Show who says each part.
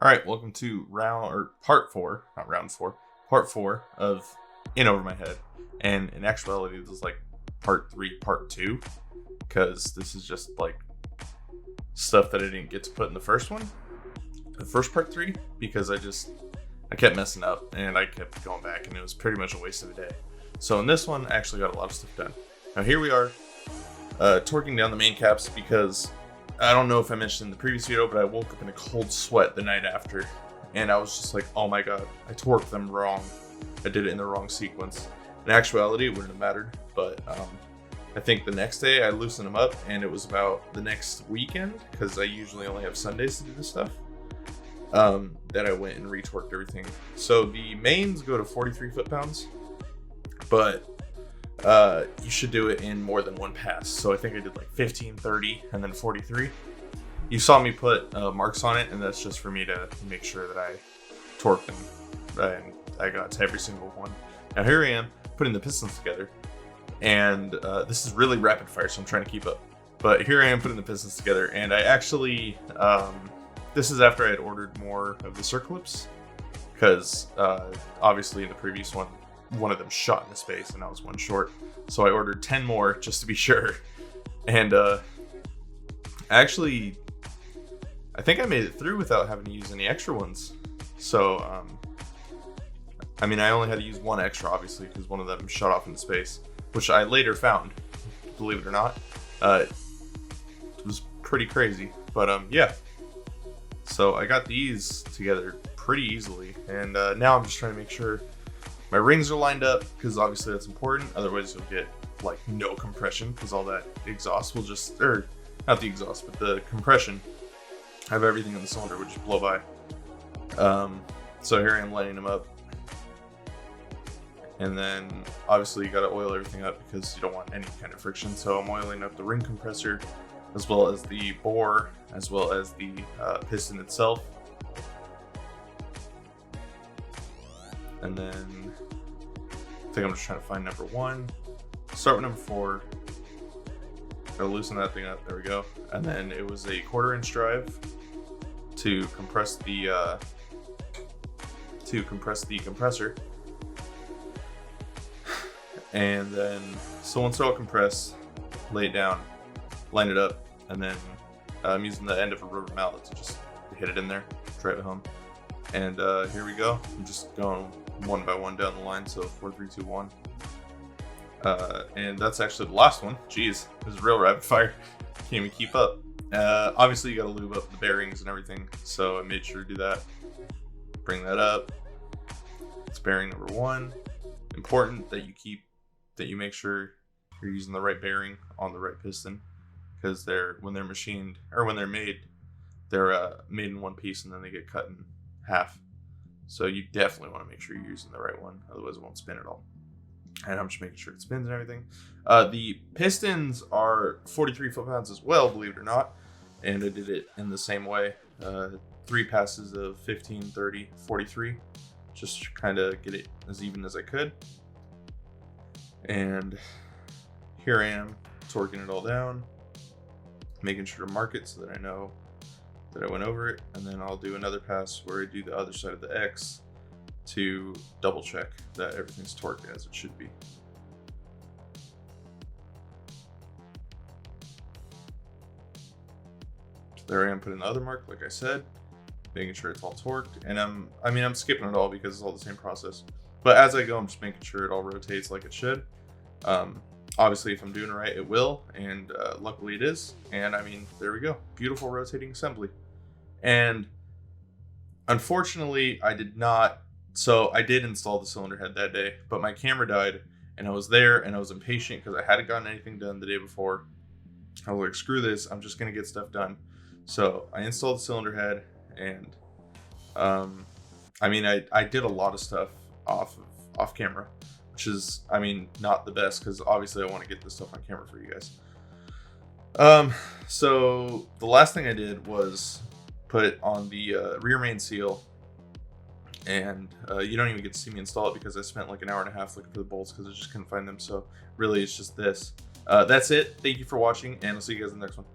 Speaker 1: All right, welcome to part four, not round four, part four of In Over My Head. And in actuality, this is like part three, part two, because this is just like stuff that I didn't get to put in the first one, the first part three, because I kept messing up and I kept going back and it was pretty much a waste of a day. So in this one, I actually got a lot of stuff done. Now here we are, torquing down the main caps because I don't know if I mentioned in the previous video, but I woke up in a cold sweat the night after, and I was just like, oh my god, I torqued them wrong. I did it in the wrong sequence. In actuality, it wouldn't have mattered, but I think the next day I loosened them up, and it was about the next weekend, because I usually only have Sundays to do this stuff, that I went and retorqued everything. So the mains go to 43 foot-pounds, but you should do it in more than one pass. So I think I did like 15, 30, and then 43. You saw me put marks on it, and that's just for me to make sure that I torqued them and I got to every single one. Now here I am putting the pistons together, and this is really rapid fire, so I'm trying to keep up. But here I am putting the pistons together, and I actually, this is after I had ordered more of the circlips, because obviously in the previous one of them shot into space and I was one short, so I ordered 10 more just to be sure. And actually I think I made it through without having to use any extra ones. So I mean, I only had to use one extra, obviously, because one of them shot off into space, which I later found, believe it or not. It was pretty crazy, but yeah, so I got these together pretty easily, and now I'm just trying to make sure my rings are lined up, because obviously that's important. Otherwise you'll get like no compression, because all that exhaust will just, or not the exhaust, but the compression of everything in the cylinder would just blow by. So here I am lining them up, and then obviously you got to oil everything up because you don't want any kind of friction. So I'm oiling up the ring compressor, as well as the bore, as well as the piston itself. And then I think I'm just trying to find number one. Start with number 4. Gotta loosen that thing up. There we go. And then it was a 1/4-inch drive to compress the compressor. And then so once they're all compressed, lay it down, line it up, and then I'm using the end of a rubber mallet to just hit it in there, drive it home. And here we go. I'm just going one by one down the line, so 4, 3, 2, 1. And that's actually the last one. Jeez, this is real rapid fire. Can't even keep up. Obviously, you got to lube up the bearings and everything, so I made sure to do that. Bring that up. It's bearing number 1. Important that you make sure you're using the right bearing on the right piston, because when they're machined, or when they're made, they're made in one piece and then they get cut in half. So you definitely want to make sure you're using the right one, otherwise it won't spin at all. And I'm just making sure it spins and everything. The pistons are 43 foot-pounds as well, believe it or not, and I did it in the same way. 3 passes of 15, 30, 43, just to kind of get it as even as I could. And here I am torquing it all down, making sure to mark it so that I know that I went over it, and then I'll do another pass where I do the other side of the X to double check that everything's torqued as it should be. So there I am putting the other mark, like I said, making sure it's all torqued. And I'm skipping it all because it's all the same process. But as I go, I'm just making sure it all rotates like it should. Obviously, if I'm doing it right, it will, and luckily it is. And I mean, there we go. Beautiful rotating assembly. And unfortunately, I did install the cylinder head that day, but my camera died, and I was there, and I was impatient because I hadn't gotten anything done the day before. I was like, screw this, I'm just going to get stuff done. So I installed the cylinder head, and I mean, I did a lot of stuff off camera, which is, I mean, not the best, because obviously I want to get this stuff on camera for you guys. So the last thing I did was put it on the rear main seal, and you don't even get to see me install it because I spent like an hour and a half looking for the bolts because I just couldn't find them. So really it's just this. That's it. Thank you for watching, and I'll see you guys in the next one.